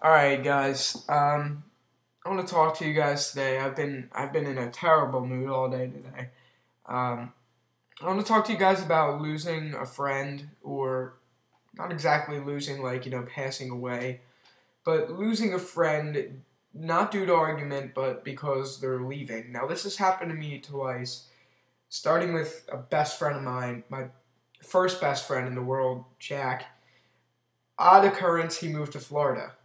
Alright guys, I want to talk to you guys today. I've been in a terrible mood all day today. I want to talk to you guys about losing a friend, or not exactly losing, like, passing away, but losing a friend not due to argument, but because they're leaving. Now, this has happened to me twice, starting with a best friend of mine, my first best friend in the world, Jack. Odd occurrence, he moved to Florida.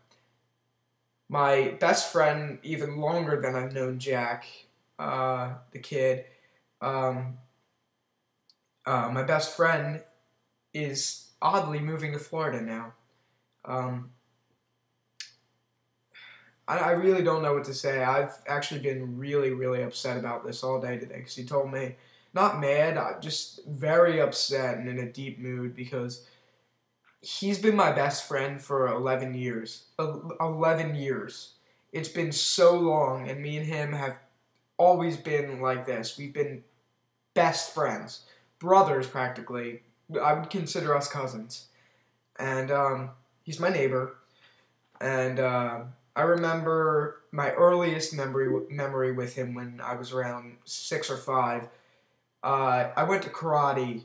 My best friend, even longer than I've known Jack, the kid, um, my best friend is oddly moving to Florida now. Um, I really don't know what to say. I've actually been really, really upset about this all day today because he told me, not mad, just very upset and in a deep mood because he's been my best friend for 11 years. 11 years. It's been so long, and me and him have always been like this. We've been best friends, brothers practically. I would consider us cousins. And he's my neighbor. And I remember my earliest memory with him when I was around 6 or 5. I went to karate,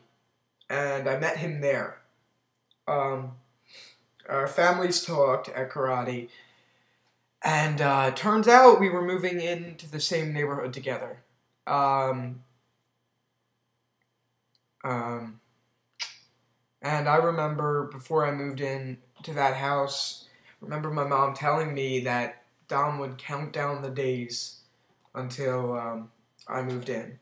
and I met him there. Um, our families talked at karate, and turns out we were moving into the same neighborhood together. Um, um, and I remember before I moved in to that house, I remember my mom telling me that Dom would count down the days until I moved in.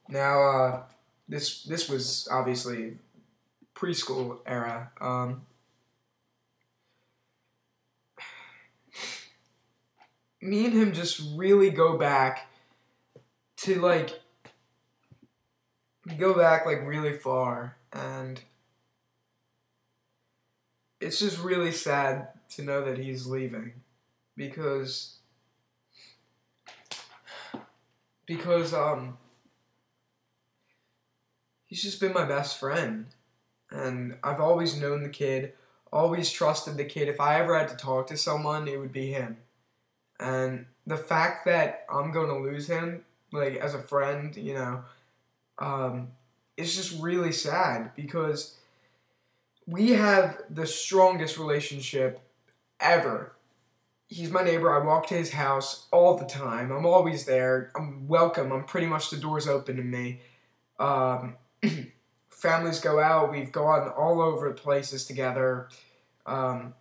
Now, this was obviously preschool era. Me and him just really go back to like really far, and it's just really sad to know that he's leaving because because he's just been my best friend, and I've always known the kid, always trusted the kid. If I ever had to talk to someone, it would be him. And the fact that I'm going to lose him, like, as a friend, it's just really sad because we have the strongest relationship ever. He's my neighbor. I walk to his house all the time. I'm always there. I'm welcome. I'm pretty much the door's open to me. Um, families go out. We've gone all over places together. Um,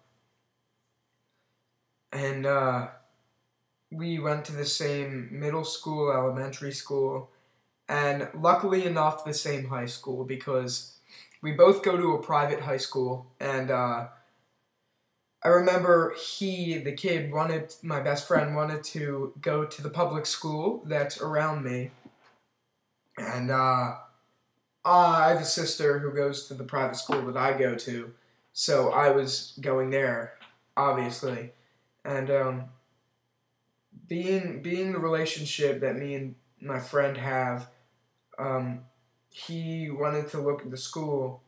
and we went to the same middle school, elementary school, and luckily enough, the same high school because we both go to a private high school. And I remember the kid, my best friend, wanted to go to the public school that's around me. And I have a sister who goes to the private school that I go to, so I was going there, obviously. And being the relationship that me and my friend have, um, he wanted to look at the school,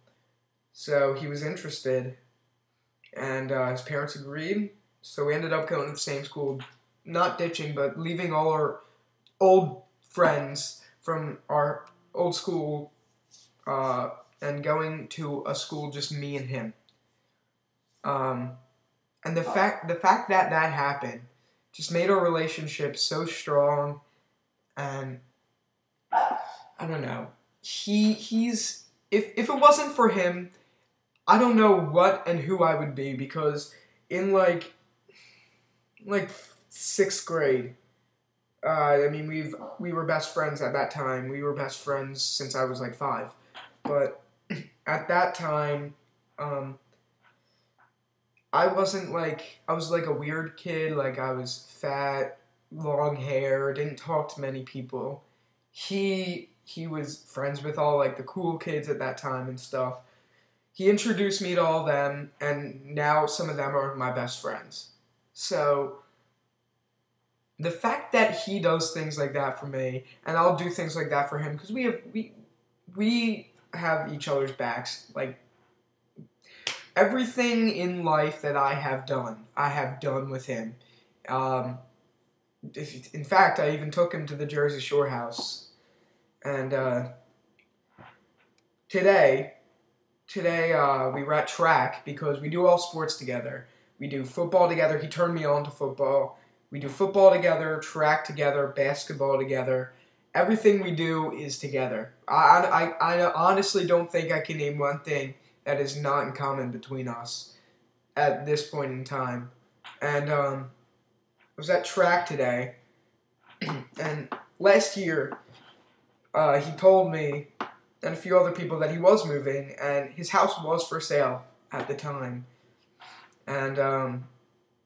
so he was interested, and his parents agreed. So we ended up going to the same school, not ditching, but leaving all our old friends from our old school and going to a school just me and him. Um, and the fact that that happened just made our relationship so strong, and I don't know. He's if it wasn't for him, I don't know what and who I would be because in like 6th grade, I mean we were best friends at that time. We were best friends since I was like 5, but at that time, um, I was like a weird kid. Like I was fat, long hair, didn't talk to many people. He was friends with all like the cool kids at that time and stuff. He introduced me to all of them, and now some of them are my best friends. So the fact that he does things like that for me, and I'll do things like that for him, because we have each other's backs. Like everything in life that I have done with him. Um, in fact, I even took him to the Jersey Shore house. And today, we were at track because we do all sports together. We do football together. He turned me on to football. We do football together, track together, basketball together. Everything we do is together. I honestly don't think I can name one thing that is not in common between us at this point in time. And I was at track today, and last year he told me and a few other people that he was moving, and his house was for sale at the time. And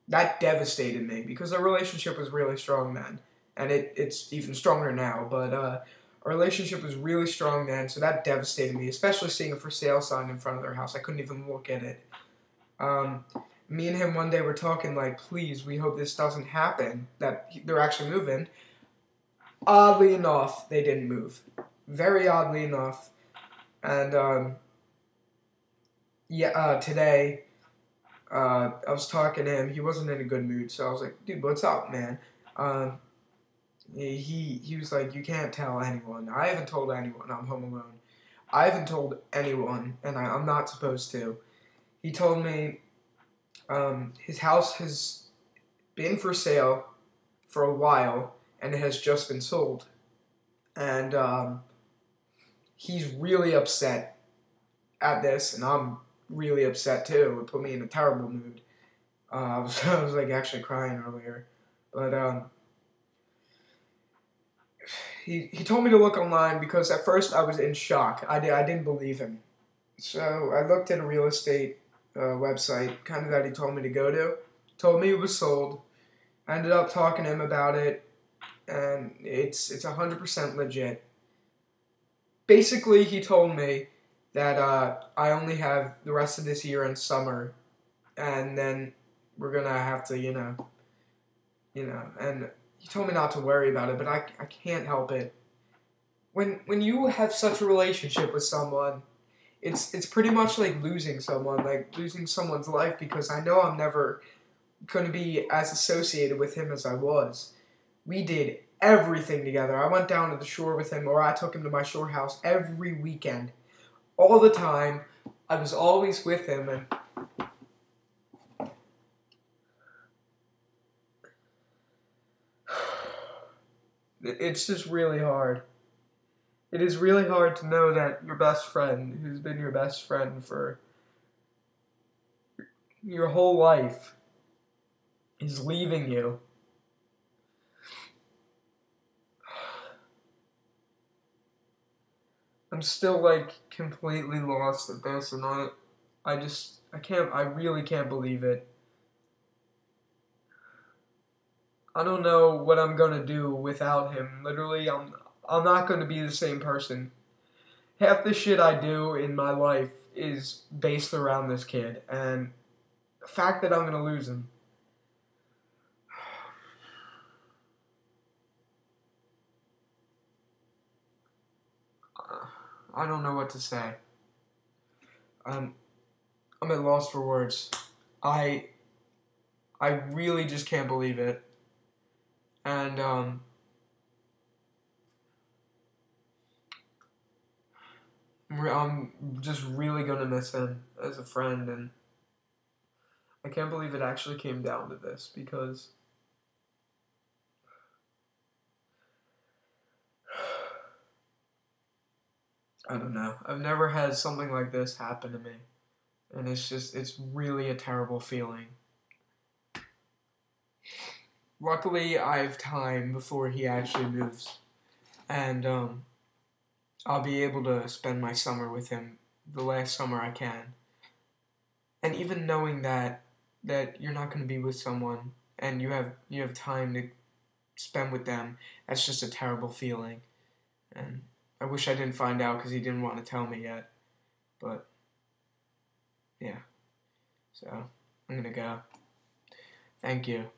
that devastated me because our relationship was really strong then. And it's even stronger now, but our relationship was really strong then, so that devastated me, especially seeing a for sale sign in front of their house. I couldn't even look at it. Me and him one day were talking like, please, we hope this doesn't happen, that they're actually moving. Oddly enough, they didn't move. Very oddly enough. And today I was talking to him. He wasn't in a good mood, so I was like, dude, what's up, man? He was like, you can't tell anyone. I haven't told anyone I'm home alone. I haven't told anyone, and I'm not supposed to. He told me his house has been for sale for a while, and it has just been sold. And he's really upset at this, and I'm really upset too. It put me in a terrible mood. I was like actually crying earlier. But he told me to look online because at first I was in shock. I didn't believe him. So I looked at a real estate website, kind of that he told me to go to. Told me it was sold. I ended up talking to him about it, and it's 100% legit. Basically, he told me that I only have the rest of this year and summer, and then we're gonna have to, and he told me not to worry about it, but I can't help it. When you have such a relationship with someone, it's pretty much like losing someone's life, because I know I'm never going to be as associated with him as I was. We did everything together. I went down to the shore with him, or I took him to my shore house every weekend. All the time. I was always with him, and it's just really hard. It is really hard to know that your best friend, who's been your best friend for your whole life, is leaving you. I'm still like completely lost at this, and I really can't believe it. I don't know what I'm gonna do without him. Literally, I'm not gonna be the same person. Half the shit I do in my life is based around this kid, and the fact that I'm gonna lose him. I don't know what to say. I'm I'm at loss for words. I I really just can't believe it, and I'm just really gonna miss him as a friend, and I can't believe it actually came down to this, because I don't know. I've never had something like this happen to me, and it's really a terrible feeling. Luckily, I have time before he actually moves, and I'll be able to spend my summer with him, the last summer I can. And even knowing that you're not going to be with someone, and you have time to spend with them, that's just a terrible feeling. And I wish I didn't find out because he didn't want to tell me yet. But yeah, so I'm gonna go. Thank you.